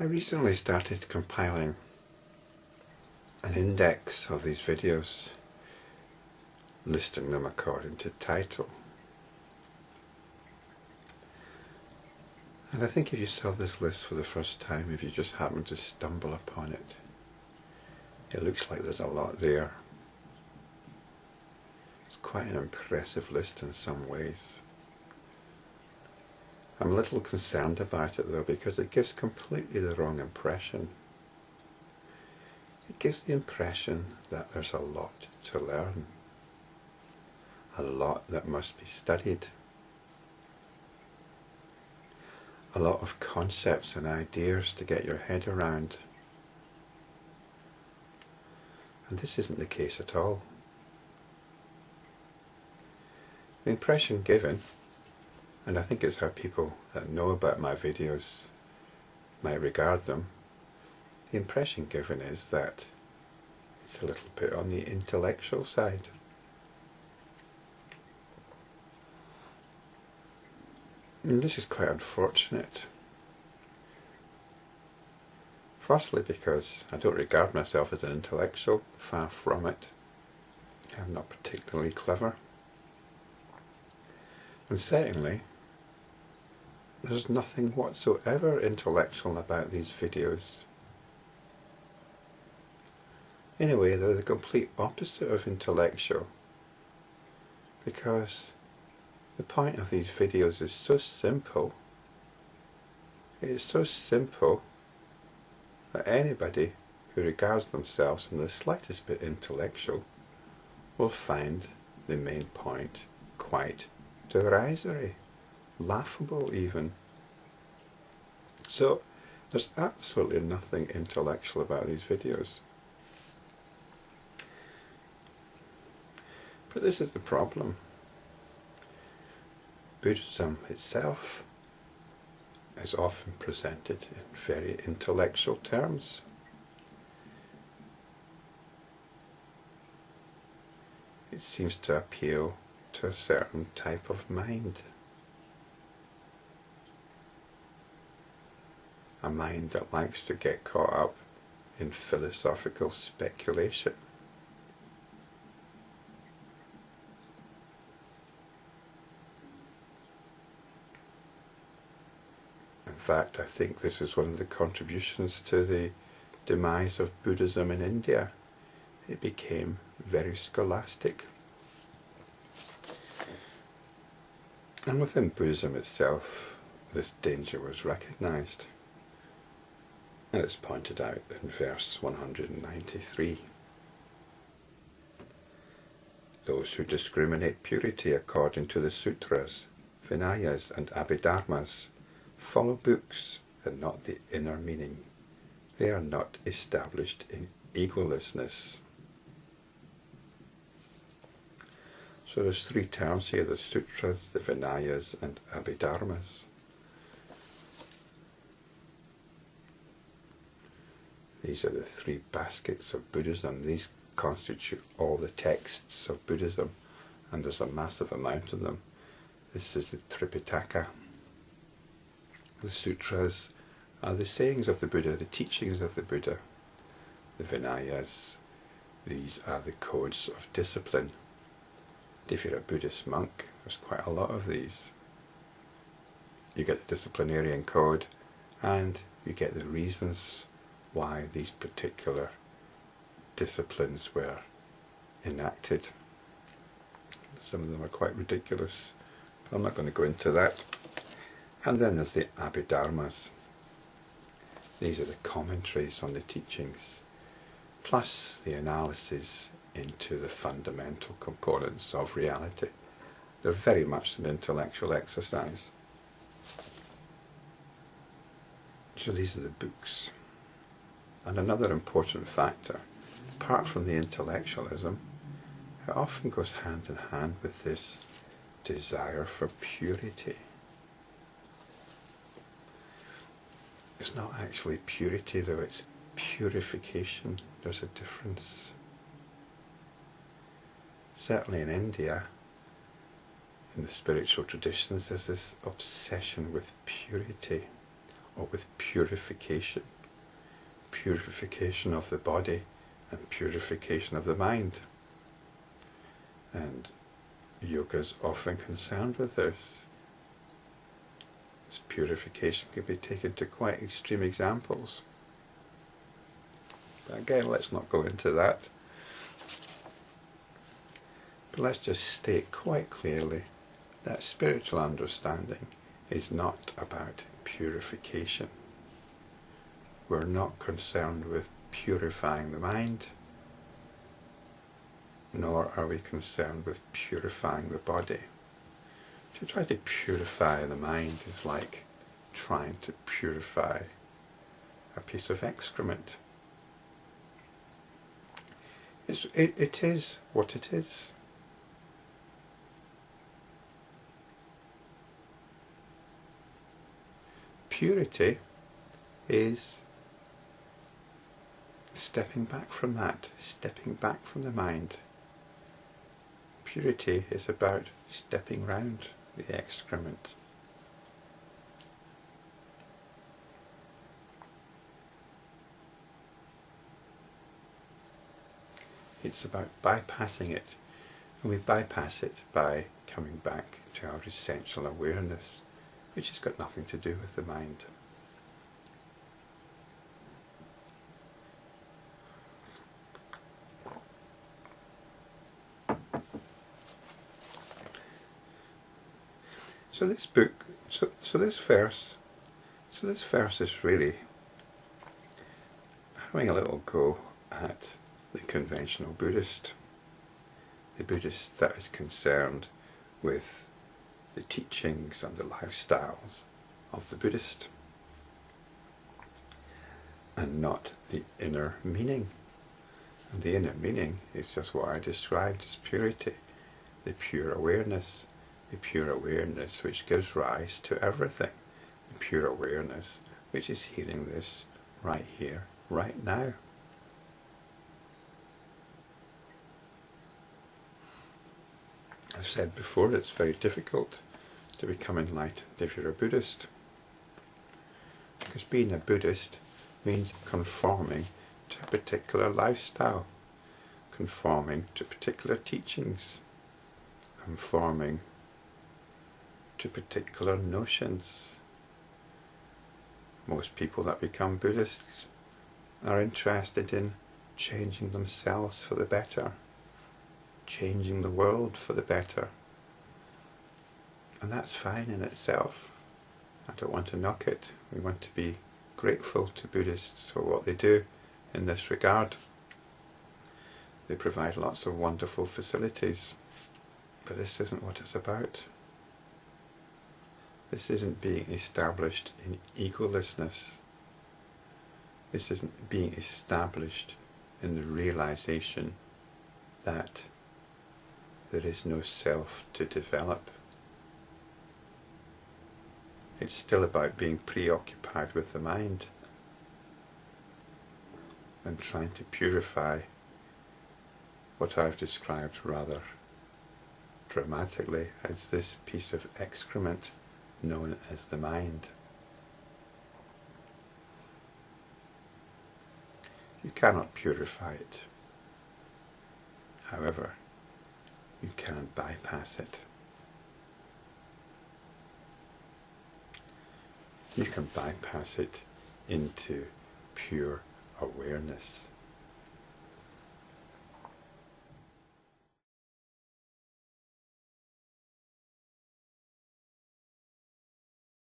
I recently started compiling an index of these videos, listing them according to title. And I think if you saw this list for the first time, if you just happened to stumble upon it, it looks like there's a lot there. It's quite an impressive list in some ways. I'm a little concerned about it though, because it gives completely the wrong impression. It gives the impression that there's a lot to learn, a lot that must be studied, a lot of concepts and ideas to get your head around. And this isn't the case at all. The impression given, and I think it's how people that know about my videos might regard them, the impression given is that it's a little bit on the intellectual side. And this is quite unfortunate. Firstly, because I don't regard myself as an intellectual, far from it. I'm not particularly clever. And secondly, there's nothing whatsoever intellectual about these videos. In a way, they're the complete opposite of intellectual, because the point of these videos is so simple. It is so simple that anybody who regards themselves in the slightest bit intellectual will find the main point quite derisory, laughable even. So there's absolutely nothing intellectual about these videos. But this is the problem. Buddhism itself is often presented in very intellectual terms. It seems to appeal to a certain type of mind. A mind that likes to get caught up in philosophical speculation. In fact, I think this is one of the contributions to the demise of Buddhism in India. It became very scholastic. And within Buddhism itself, this danger was recognized. And it's pointed out in verse 193. Those who discriminate purity according to the Sutras, Vinayas and Abhidharmas follow books and not the inner meaning. They are not established in egolessness. So there's three terms here, the Sutras, the Vinayas and Abhidharmas. These are the three baskets of Buddhism. These constitute all the texts of Buddhism, and there's a massive amount of them. This is the Tripitaka. The Sutras are the sayings of the Buddha, the teachings of the Buddha. The Vinayas, these are the codes of discipline. If you're a Buddhist monk, there's quite a lot of these. You get the disciplinarian code, and you get the reasons why these particular disciplines were enacted. Some of them are quite ridiculous, but I'm not going to go into that. And then there's the Abhidharmas. These are the commentaries on the teachings, plus the analysis into the fundamental components of reality. They're very much an intellectual exercise. So these are the books. And another important factor, apart from the intellectualism, it often goes hand in hand with this desire for purity. It's not actually purity though, it's purification. There's a difference. Certainly in India, in the spiritual traditions, there's this obsession with purity or with purification. purification of the body and purification of the mind. And yoga is often concerned with this. This purification can be taken to quite extreme examples. But again, let's not go into that. But let's just state quite clearly that spiritual understanding is not about purification. We're not concerned with purifying the mind, nor are we concerned with purifying the body. To try to purify the mind is like trying to purify a piece of excrement. It is what it is. Purity is stepping back from that, stepping back from the mind. Purity is about stepping round the excrement. It's about bypassing it, and we bypass it by coming back to our essential awareness, which has got nothing to do with the mind. So this book, so this verse is really having a little go at the conventional Buddhist, the Buddhist that is concerned with the teachings and the lifestyles of the Buddhist, and not the inner meaning. And the inner meaning is just what I described as purity, the pure awareness which gives rise to everything, the pure awareness which is hearing this right here, right now. I've said before, it's very difficult to become enlightened if you're a Buddhist, because being a Buddhist means conforming to a particular lifestyle, conforming to particular teachings, conforming to particular notions. Most people that become Buddhists are interested in changing themselves for the better, changing the world for the better. And that's fine in itself. I don't want to knock it. We want to be grateful to Buddhists for what they do in this regard. They provide lots of wonderful facilities. But this isn't what it's about. This isn't being established in egolessness. This isn't being established in the realization that there is no self to develop. It's still about being preoccupied with the mind and trying to purify what I've described rather dramatically as this piece of excrement known as the mind. You cannot purify it. However, you can bypass it. You can bypass it into pure awareness.